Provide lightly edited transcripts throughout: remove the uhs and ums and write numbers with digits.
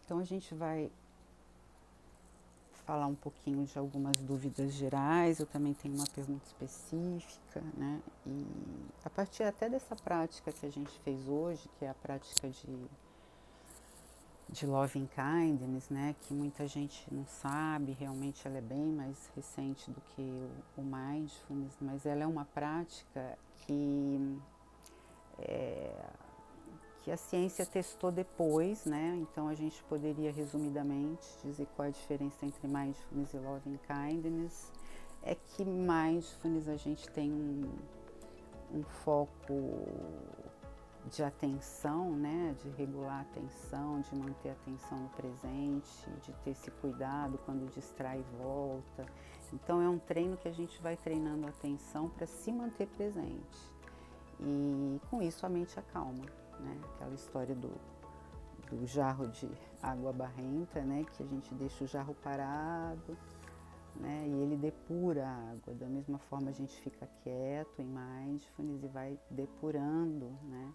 Então a gente vai falar um pouquinho de algumas dúvidas gerais, eu também tenho uma pergunta específica, né? E a partir até dessa prática que a gente fez hoje, que é a prática de Loving Kindness, né? Que muita gente não sabe, realmente ela é bem mais recente do que o Mindfulness, mas ela é uma prática é, que a ciência testou depois, né? Então a gente poderia resumidamente dizer qual é a diferença entre Mindfulness e Loving Kindness. É que Mindfulness a gente tem um foco de atenção, né? De regular a atenção, de manter a atenção no presente, de ter esse cuidado quando distrai e volta. Então é um treino que a gente vai treinando a atenção para se manter presente. E com isso a mente acalma, né? Aquela história do jarro de água barrenta, né? Que a gente deixa o jarro parado, né? E ele depura a água. Da mesma forma a gente fica quieto em mindfulness e vai depurando, né?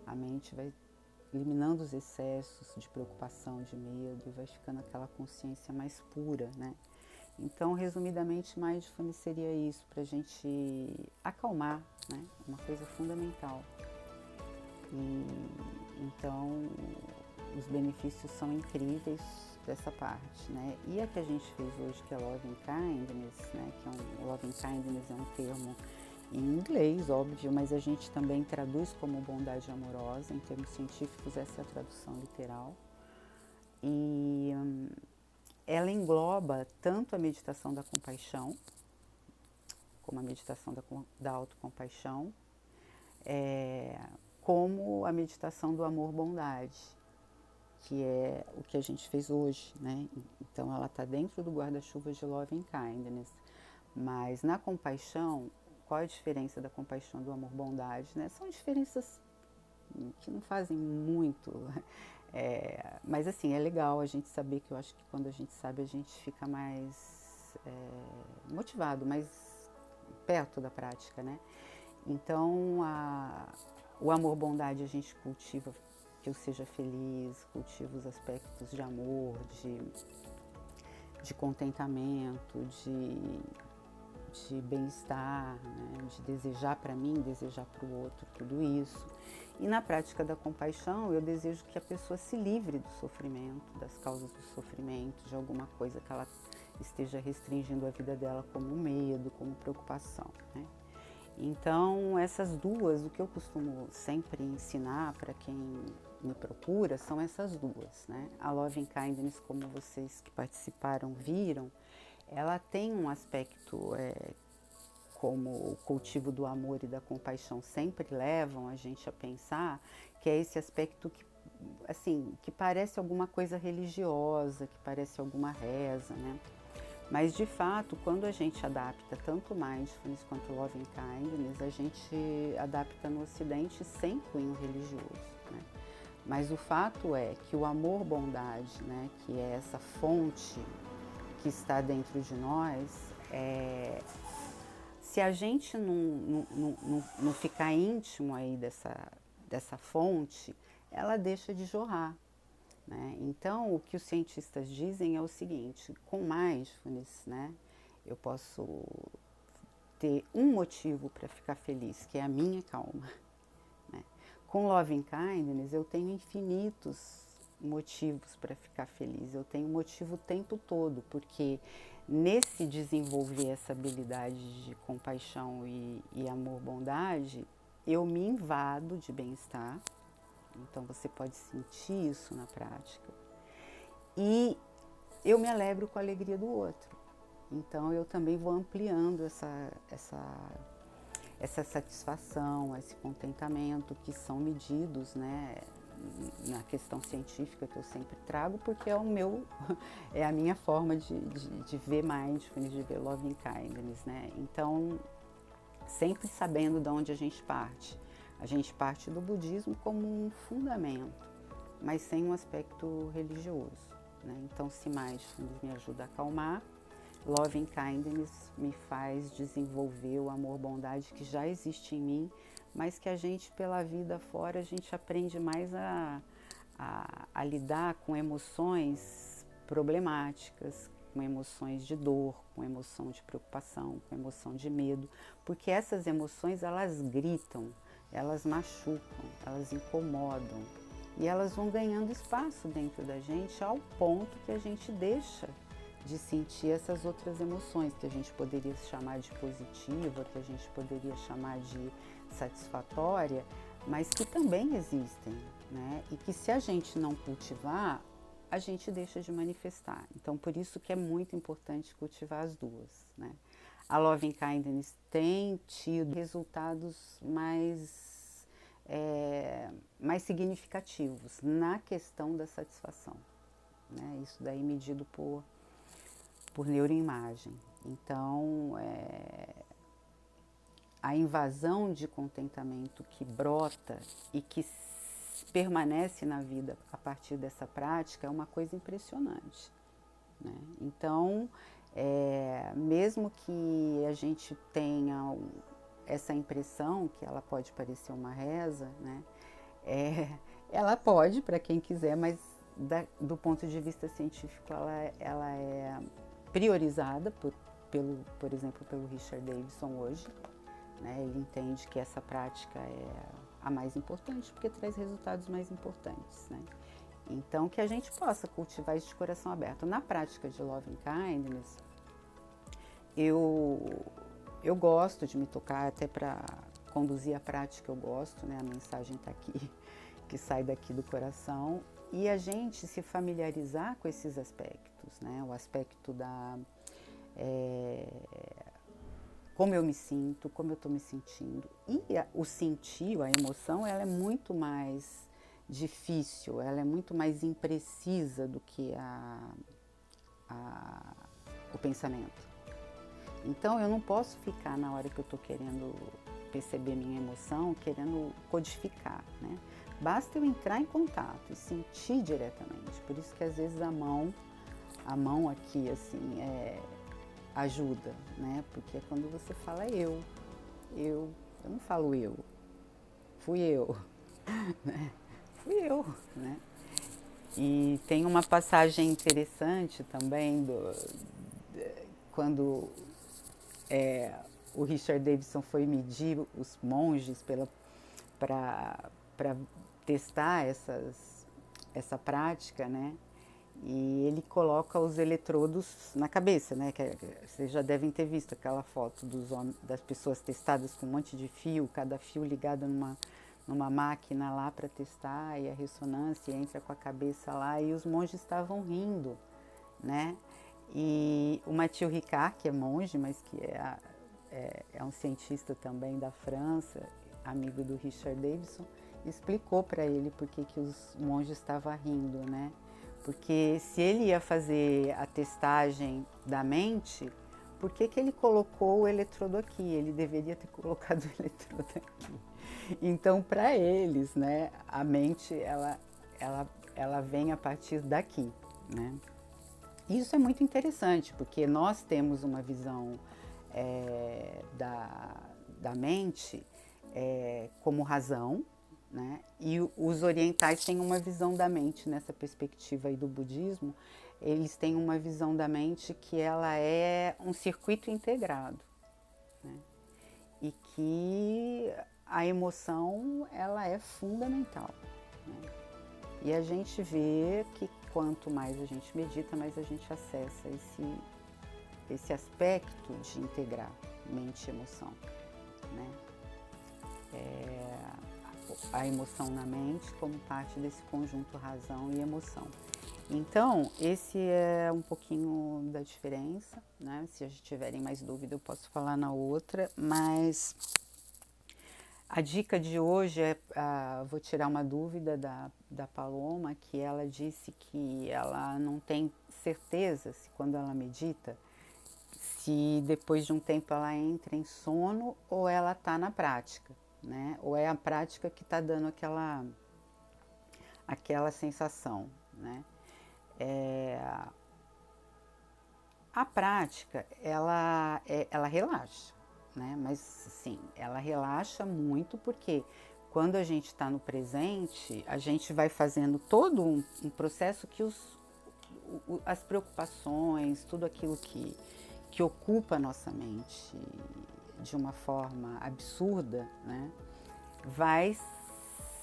A mente vai eliminando os excessos de preocupação, de medo, e vai ficando aquela consciência mais pura, né? Então, resumidamente, mindfulness seria isso, para a gente acalmar, né? Uma coisa fundamental. E então, os benefícios são incríveis dessa parte, né? E a que a gente fez hoje, que é Loving Kindness, né? Que Loving Kindness é um termo em inglês, óbvio, mas a gente também traduz como bondade amorosa. Em termos científicos, essa é a tradução literal. E ela engloba tanto a meditação da compaixão, como a meditação da autocompaixão, como a meditação do amor-bondade, que é o que a gente fez hoje, né? Então ela está dentro do guarda-chuva de Loving Kindness. Mas na compaixão, qual é a diferença da compaixão do amor-bondade, né? São diferenças que não fazem muito, mas assim, é legal a gente saber, que eu acho que quando a gente sabe, a gente fica mais motivado, mais perto da prática, né? Então, o amor-bondade a gente cultiva que eu seja feliz, cultiva os aspectos de amor, de contentamento, de bem-estar, né? De desejar para mim, desejar para o outro, tudo isso. E na prática da compaixão, eu desejo que a pessoa se livre do sofrimento, das causas do sofrimento, de alguma coisa que ela esteja restringindo a vida dela, como medo, como preocupação, né? Então, essas duas, o que eu costumo sempre ensinar para quem me procura, são essas duas, né? A Loving Kindness, como vocês que participaram viram, ela tem um aspecto, como o cultivo do amor e da compaixão sempre levam a gente a pensar, que é esse aspecto que, assim, que parece alguma coisa religiosa, que parece alguma reza, né? Mas, de fato, quando a gente adapta tanto Mindfulness quanto Loving Kindness, a gente adapta no Ocidente sem cunho religioso, né? Mas o fato é que o amor-bondade, né, que é essa fonte que está dentro de nós, se a gente não ficar íntimo aí dessa fonte, ela deixa de jorrar, né? Então, o que os cientistas dizem é o seguinte: com mindfulness, né, eu posso ter um motivo para ficar feliz, que é a minha calma, né? Com Loving Kindness, eu tenho infinitos motivos para ficar feliz, eu tenho motivo o tempo todo, porque nesse desenvolver essa habilidade de compaixão e amor-bondade, eu me invado de bem-estar. Então você pode sentir isso na prática. E eu me alegro com a alegria do outro. Então eu também vou ampliando essa satisfação, esse contentamento, que são medidos, né, na questão científica que eu sempre trago, porque é a minha forma de ver mindfulness, de ver loving kindness, né? Então, sempre sabendo de onde a gente parte. A gente parte do budismo como um fundamento, mas sem um aspecto religioso, né? Então, se mindfulness me ajuda a acalmar, Loving Kindness me faz desenvolver o amor-bondade que já existe em mim, mas que a gente, pela vida fora, a gente aprende mais a a lidar com emoções problemáticas, com emoções de dor, com emoção de preocupação, com emoção de medo, porque essas emoções elas gritam, elas machucam, elas incomodam e elas vão ganhando espaço dentro da gente ao ponto que a gente deixa de sentir essas outras emoções que a gente poderia chamar de positiva, que a gente poderia chamar de satisfatória, mas que também existem, né? E que se a gente não cultivar, a gente deixa de manifestar. Então, por isso que é muito importante cultivar as duas, né? A Loving Kindness tem tido resultados mais significativos na questão da satisfação, né? Isso daí medido por neuroimagem. Então, a invasão de contentamento que brota e que permanece na vida a partir dessa prática é uma coisa impressionante, né? Então, mesmo que a gente tenha essa impressão que ela pode parecer uma reza, né? Ela pode, para quem quiser, mas do ponto de vista científico ela é priorizada por exemplo, pelo Richard Davidson hoje, né? Ele entende que essa prática é a mais importante porque traz resultados mais importantes, né? Então, que a gente possa cultivar isso de coração aberto. Na prática de Loving Kindness, eu gosto de me tocar, até para conduzir a prática eu gosto, né? A mensagem está aqui, que sai daqui do coração, e a gente se familiarizar com esses aspectos, né? O aspecto da como eu me sinto, como eu estou me sentindo. E o sentir, a emoção, ela é muito mais difícil, ela é muito mais imprecisa do que o pensamento. Então, eu não posso ficar na hora que eu estou querendo perceber minha emoção, querendo codificar, né? Basta eu entrar em contato e sentir diretamente. Por isso que às vezes a mão aqui, assim, ajuda, né? Porque é quando você fala eu não falo eu, fui eu, né? Fui eu, né? E tem uma passagem interessante também quando o Richard Davidson foi medir os monges para testar essa prática, né? E ele coloca os eletrodos na cabeça, né? Vocês já devem ter visto aquela foto das pessoas testadas com um monte de fio, cada fio ligado numa máquina lá para testar, e a ressonância entra com a cabeça lá, e os monges estavam rindo, né? E o Mathieu Ricard, que é monge, mas que é um cientista também da França, amigo do Richard Davidson, explicou para ele por que os monges estavam rindo, né? Porque se ele ia fazer a testagem da mente, por que ele colocou o eletrodo aqui? Ele deveria ter colocado o eletrodo aqui. Então, para eles, né, a mente, ela vem a partir daqui, né? Isso é muito interessante, porque nós temos uma visão da mente como razão, né? E os orientais têm uma visão da mente nessa perspectiva aí do budismo. Eles têm uma visão da mente que ela é um circuito integrado, né? E que a emoção ela é fundamental, né? E a gente vê que quanto mais a gente medita, mais a gente acessa esse aspecto de integrar mente e emoção, né? A emoção na mente como parte desse conjunto razão e emoção. Então, esse é um pouquinho da diferença, né? Se tiverem mais dúvida, eu posso falar na outra, mas a dica de hoje vou tirar uma dúvida da Paloma, que ela disse que ela não tem certeza se quando ela medita, se depois de um tempo ela entra em sono ou ela está na prática, né? Ou é a prática que está dando aquela sensação, né? A prática, ela relaxa, né? Mas sim, ela relaxa muito, por quê? Quando a gente está no presente, a gente vai fazendo todo um processo que as preocupações, tudo aquilo que ocupa a nossa mente de uma forma absurda, né, vai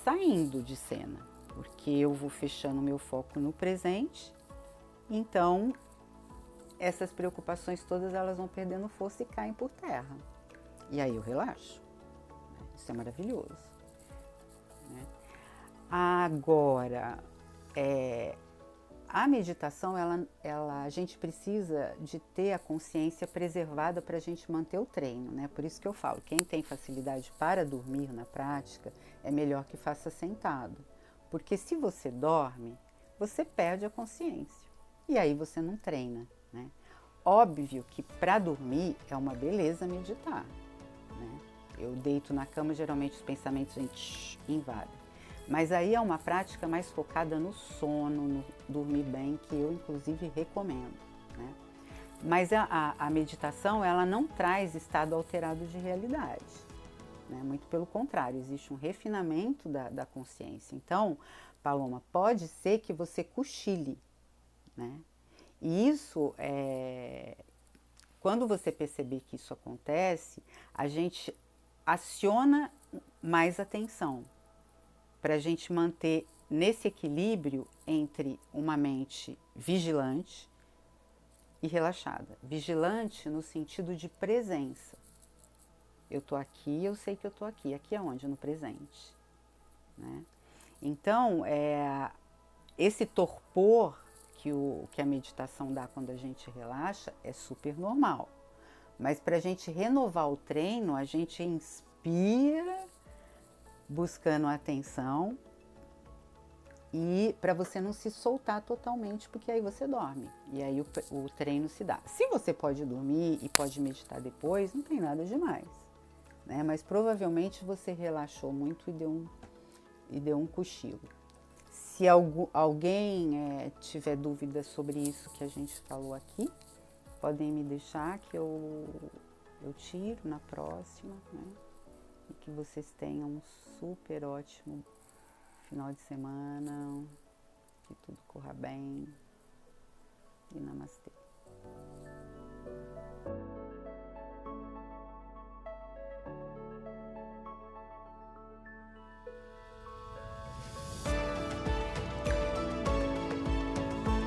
saindo de cena, porque eu vou fechando meu foco no presente, então essas preocupações todas elas vão perdendo força e caem por terra. E aí eu relaxo. Isso é maravilhoso. Né? Agora, a meditação, a gente precisa de ter a consciência preservada para a gente manter o treino, né? Por isso que eu falo, quem tem facilidade para dormir na prática, é melhor que faça sentado. Porque se você dorme, você perde a consciência. E aí você não treina, né? Óbvio que para dormir é uma beleza meditar, né? Eu deito na cama, geralmente os pensamentos invadem. Mas aí é uma prática mais focada no sono, no dormir bem, que eu inclusive recomendo, né? Mas a meditação, ela não traz estado alterado de realidade, né? Muito pelo contrário, existe um refinamento da consciência. Então, Paloma, pode ser que você cochile, né? E isso, quando você perceber que isso acontece, a gente aciona mais atenção para a gente manter nesse equilíbrio entre uma mente vigilante e relaxada. Vigilante no sentido de presença. Eu estou aqui, eu sei que eu estou aqui. Aqui é onde? No presente. Né? Então, esse torpor que a meditação dá quando a gente relaxa é super normal. Mas para a gente renovar o treino, a gente inspira buscando a atenção e para você não se soltar totalmente, porque aí você dorme e aí o treino se dá. Se você pode dormir e pode meditar depois, não tem nada demais, né? Mas provavelmente você relaxou muito e deu um cochilo. Se alguém tiver dúvidas sobre isso que a gente falou aqui, podem me deixar que eu tiro na próxima, né? E que vocês tenham um super ótimo final de semana, que tudo corra bem e namastê.